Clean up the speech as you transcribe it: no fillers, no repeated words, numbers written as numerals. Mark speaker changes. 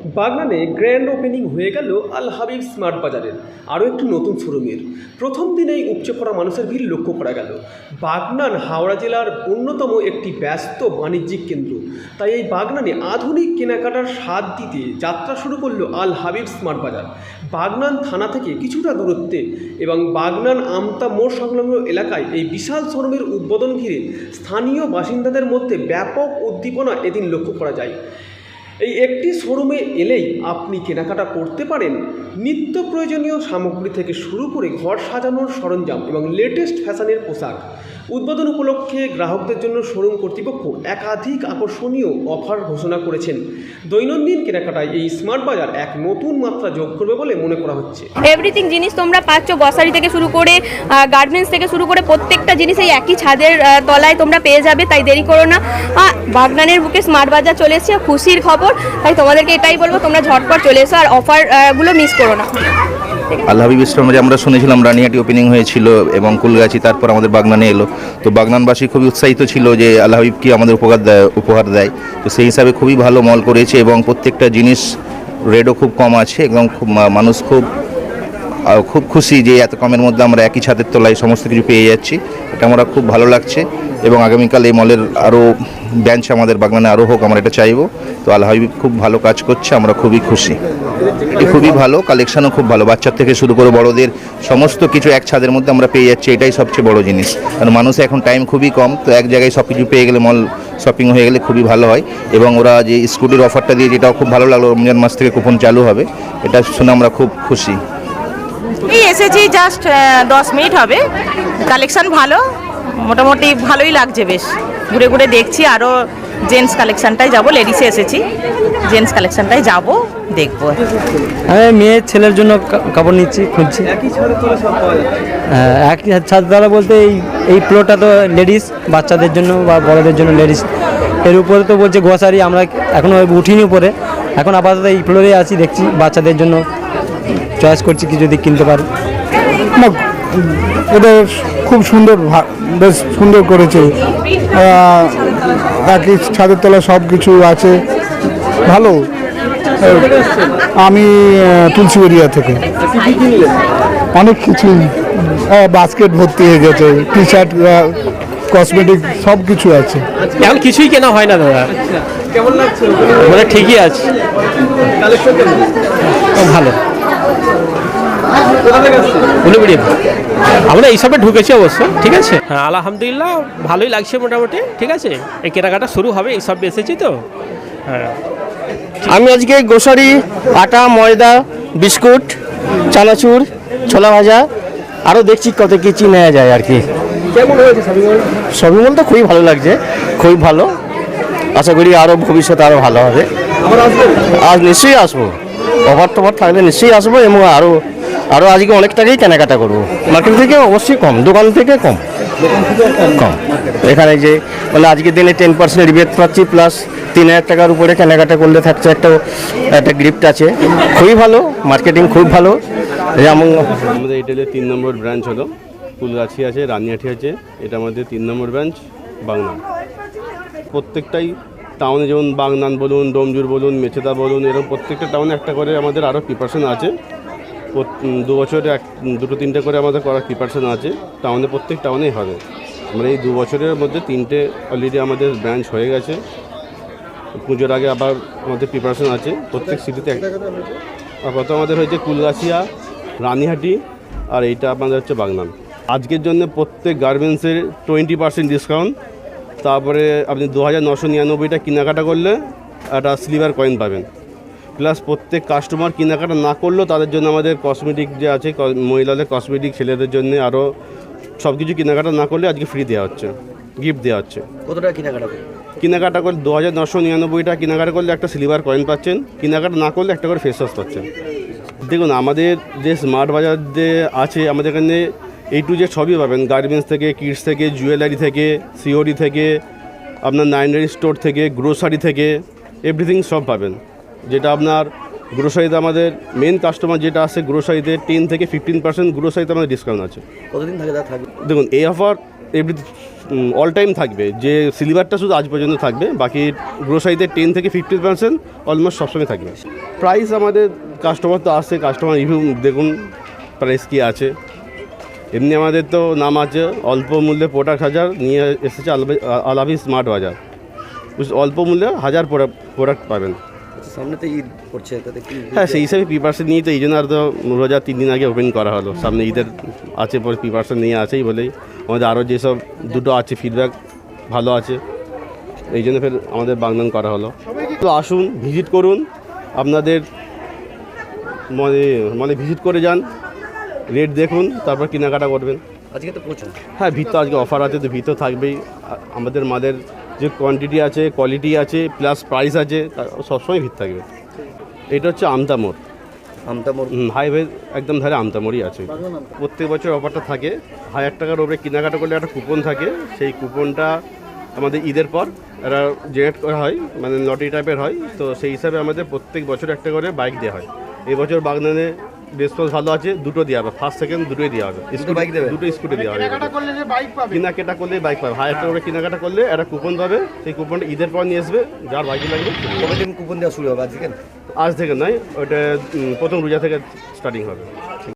Speaker 1: বাগনানে grand opening হয়ে গেল আল Habib smart বাজারের আরও একটি নতুন শোরুমের। প্রথম দিনেই উপচে পড়া মানুষের ভিড় লক্ষ্য করা গেল। বাগনান হাওড়া জেলার অন্যতম একটি ব্যস্ত বাণিজ্যিক কেন্দ্র, তাই এই বাগনানে আধুনিক কেনাকাটার স্বাদ দিতে যাত্রা শুরু করলো আল হাবিব স্মার্ট বাজার। বাগনান থানা থেকে কিছুটা দূরত্বে এবং বাগনান আমতা মোড় সংলগ্ন এলাকায় এই বিশাল শোরুমের উদ্বোধন ঘিরে স্থানীয় বাসিন্দাদের মধ্যে ব্যাপক উদ্দীপনা এদিন লক্ষ্য করা যায়। এই একটি শোরুমে এলেই আপনি কেনাকাটা করতে পারেন নিত্য প্রয়োজনীয় সামগ্রী থেকে শুরু করে ঘর সাজানোর সরঞ্জাম এবং লেটেস্ট ফ্যাশনের পোশাক। উদ্বোধন উপলক্ষে গ্রাহকদের জন্য শোরুম কর্তৃপক্ষ একাধিক আকর্ষণীয় অফার ঘোষণা করেছেন। দৈনন্দিন কেনাকাটায় এই স্মার্ট বাজার এক নতুন মাত্রা যোগ করবে বলে মনে করা হচ্ছে।
Speaker 2: এভরিথিং জিনিস তোমরা পাচ্ছ, গ্রসারি থেকে শুরু করে গার্মেন্টস থেকে শুরু করে প্রত্যেকটা জিনিস এই একই ছাদের তলায় তোমরা পেয়ে যাবে। তাই দেরি করো না, বাগনানের বুকে স্মার্ট বাজার চলে এসেছে, খুশির খবর। তাই তোমাদেরকে এটাই বলবো, তোমরা ঝটপট চলে এসো আর অফারগুলো মিস করো না।
Speaker 3: আল হাবিব স্টোরে আমরা শুনেছিলাম রানিহাটি ওপেনিং হয়েছিল এবং কুলগাছি, তারপর আমাদের বাগনানে এলো। তো বাগনানবাসী খুবই উৎসাহিত ছিল যে আল হাবিব কি আমাদের উপহার দেয়। তো সেই হিসাবে খুবই ভালো মল করেছে এবং প্রত্যেকটা জিনিস রেটও খুব কম আছে, একদম খুব মানুষ খুব খুশি যে এত কমের মধ্যে আমরা একই ছাদের তলায় সমস্ত কিছু পেয়ে যাচ্ছি। এটা আমরা খুব ভালো লাগছে এবং আগামীকাল এই মলের আরও ব্রাঞ্চ আমাদের বাগনানে আরও হোক, আমরা এটা চাইবো। তো আল হাবিব খুব ভালো কাজ করছে, আমরা খুবই খুশি। এটি খুবই ভালো, কালেকশানও খুব ভালো, বাচ্চার থেকে শুরু করে বড়দের সমস্ত কিছু এক ছাদের মধ্যে আমরা পেয়ে যাচ্ছি। এটাই সবচেয়ে বড় জিনিস, কারণ মানুষের এখন টাইম খুবই কম। তো এক জায়গায় সব কিছু পেয়ে গেলে, মল শপিং হয়ে গেলে খুবই ভালো হয়। এবং ওরা যে স্কুটির অফারটা দিয়ে, যেটাও খুব ভালো লাগলো, রমজান মাস থেকে কুপন চালু হবে, এটা শুনে আমরা খুব খুশি।
Speaker 4: এই এসেছি জাস্ট 10 মিনিট হবে। কালেকশন ভালো, মোটামুটি ভালোই লাগছে, বেশ ঘুরে ঘুরে দেখছি। আরও জেন্টস কালেকশনটাই যাব, লেডিসে এসেছি, জেন্টস কালেকশনটাই যাব, দেখবো।
Speaker 5: আমি মেয়ের ছেলের জন্য কাপড় নিচ্ছি, খুঁজছি। একই ছাদতলা বলতে এই ফ্লোরটা তো লেডিস, বাচ্চাদের জন্য বা বড়দের জন্য লেডিস। এর উপরে তো বলছে গ্রসারি, আমরা এখনও উঠিনি উপরে, এখন আপাতত এই ফ্লোরে আছি, দেখছি বাচ্চাদের জন্য চয়েস করছি কি যদি কিনতে পারি।
Speaker 6: না, এটা খুব সুন্দর, বেশ সুন্দর করেছে। একই ছাদের তলা সব কিছু আছে, ভালো। আমি তুলসীবাড়িয়া থেকে অনেক কিছু, বাস্কেট ভর্তি হয়ে গেছে, টি শার্ট, কসমেটিক সব কিছু আছে।
Speaker 5: এখন কিছুই কেনা হয় না দাদা।
Speaker 1: কেমন লাগছে?
Speaker 5: মানে ঠিকই আছে,
Speaker 1: কালেকশন কেমন?
Speaker 5: ভালো।
Speaker 1: কোথা থেকে আসছে?
Speaker 5: আমরা এইসবে ঢুকেছি অবশ্য, ঠিক আছে। হ্যাঁ, আলহামদুলিল্লাহ ভালোই লাগছে মোটামুটি, ঠিক আছে। এই কেনাকাটা শুরু হবে, এইসব এসেছি তো। হ্যাঁ,
Speaker 7: আমি আজকে গ্রোসারি, আটা, ময়দা, বিস্কুট, চানাচুর, ছোলা ভাজা, আরও দেখছি কত কিছু নেওয়া যায় আর কি।
Speaker 1: কেমন হয়েছে শপিং মল?
Speaker 7: শপিং মল তো খুবই ভালো লাগছে, খুবই ভালো। আশা করি আরও ভবিষ্যতে আরও ভালো হবে।
Speaker 1: আবার আসবেন?
Speaker 7: আজ নিশ্চয়ই আসবো, অফার টফার থাকলে নিশ্চয়ই আসবো এবং আরও আজকে অনেক টাকাই কেনাকাটা করবো। মার্কেট থেকে অবশ্যই কম, দোকান থেকে কম। এখানে যে মানে আজকের দিনে 10% রিবেট পাচ্ছি, প্লাস 3000 টাকার উপরে কেনাকাটা করলে থাকছে একটা গিফট আছে। খুবই ভালো, মার্কেটিং খুব ভালো। যেমন
Speaker 8: আমাদের এটাতে 3 নম্বর ব্রাঞ্চ হলো, কুলগাছি আছে, রানিহাটি আছে, এটা আমাদের 3 নম্বর ব্রাঞ্চ বাগনান। প্রত্যেকটাই টাউনে, যেমন বাগনান বলুন, ডোমজুর বলুন, মেচেদা বলুন, এরকম প্রত্যেকটা টাউনে একটা করে আমাদের আরও প্রিপারেশন আছে। 2 বছরে 2-3টে করে আমাদের করার প্রিপারেশন আছে। টাউনে প্রত্যেক টাউনেই হবে। আমরা এই 2 বছরের মধ্যে 3টে অলরেডি আমাদের ব্রাঞ্চ হয়ে গেছে। পুজোর আগে আবার আমাদের প্রিপারেশন আছে প্রত্যেক সিটিতে। আপাতত আমাদের হয়েছে কুলগাছিয়া, রানিহাটি, আর এইটা আপনাদের হচ্ছে বাগনান। আজকের জন্য প্রত্যেক গার্মেন্টসের 20% ডিসকাউন্ট। তারপরে আপনি 2999টা কেনাকাটা করলে একটা সিলভার কয়েন পাবেন। প্লাস প্রত্যেক কাস্টমার কেনাকাটা না করলেও তাদের জন্য আমাদের কসমেটিক যে আছে, মহিলাদের কসমেটিক, ছেলেদের জন্য আরও সব কিছু কেনাকাটা না করলে আজকে ফ্রি দেওয়া হচ্ছে, গিফট দেওয়া হচ্ছে।
Speaker 7: কত টাকা কেনাকাটা
Speaker 8: কেনাকাটা করলে 2999টা কেনাকাটা করলে একটা সিলভার কয়েন পাচ্ছেন, কেনাকাটা না করলে একটা করে ফেস ওয়াশ পাচ্ছেন। দেখুন, আমাদের যে স্মার্ট বাজার যে আছে, আমাদের এখানে A to Z সবই পাবেন। গার্মেন্টস থেকে, কিডস থেকে, জুয়েলারি থেকে, সিওডি থেকে, আপনার 9 স্টোর থেকে, গ্রোসারি থেকে, এভরিথিং সব পাবেন। যেটা আপনার গ্রোসারিতে আমাদের মেন কাস্টমার যেটা আছে, গ্রোসারিতে 10 থেকে 15% গ্রোসারিতে আমাদের ডিসকাউন্ট আছে।
Speaker 7: কতদিন থাকে?
Speaker 8: দেখুন, এই অফার অল টাইম থাকবে, যে সিলভারটা শুধু আজ পর্যন্ত থাকবে, বাকি গ্রোসারিতে 10 থেকে 50% অলমোস্ট সবসময় থাকবে। প্রাইস আমাদের কাস্টমার তো আসছে, কাস্টমার রিভিউ দেখুন প্রাইস কী আছে। এমনি আমাদের তো নাম আছে অল্প মূল্যে প্রোডাক্ট হাজার নিয়ে এসেছে আল হাবিব স্মার্ট বাজার। অল্প মূল্যে 1000 প্রোডাক্ট পাবেন।
Speaker 9: সামনে তো ঈদ পড়ছে, তাতে কি?
Speaker 8: হ্যাঁ, সেই হিসাবে প্রিপারেশন নিয়ে তো এই জন্য আর তো রোজা 3 দিন আগে ওপেন করা হলো। সামনে ঈদের আছে, পরে প্রিপারেশন নিয়ে আছেই বলেই আমাদের আরও যেসব দুটো আছে ফিডব্যাক ভালো আছে, এই জন্য ফের আমাদের বাগনান করা হলো। তো আসুন, ভিজিট করুন, আপনাদের মানে ভিজিট করে যান, রেট দেখুন, তারপর কেনাকাটা করবেন।
Speaker 9: আজকে তো প্রচুর।
Speaker 8: হ্যাঁ, ভিড় তো আজকে অফার আছে, তো ভিড় তো থাকবেই। আমাদের মালের যে কোয়ান্টিটি আছে, কোয়ালিটি আছে, প্লাস প্রাইস আছে, সবসময় ভিড় থাকবে। এটা হচ্ছে আমতা মোড়, হাইওয়ে একদম ধারে আমতা মোড়ই আছে। প্রত্যেক বছর অফারটা থাকে, 1000 টাকার ওপরে কেনাকাটা করলে একটা কুপন থাকে। সেই কুপনটা আমাদের ঈদের পর এরা জেনারেট করা হয়, মানে লটারি টাইপের হয়। তো সেই হিসাবে আমাদের প্রত্যেক বছর একটা করে বাইক দেওয়া হয়। এই বছর বাগনানে রেসপন্স ভালো আছে, দুটো দেওয়া হবে, ফার্স্ট সেকেন্ড দুটোই দেওয়া হবে।
Speaker 9: বাইক দেবে,
Speaker 8: দুটো স্কুটি দেওয়া হবে। কেনাকাটা করলে বাইক পাবে, 1000 টাকা করে কেনাকাটা করলে একটা কুপন পাবে। সেই কুপনটা ঈদের পর নিয়ে আসবে, যার বাইকে লাগবে।
Speaker 9: কবে দিন কুপন দেওয়া শুরু হবে? আজকে
Speaker 8: আজ থেকে নয়, ওটা প্রথম রোজা থেকে স্টার্টিং হবে।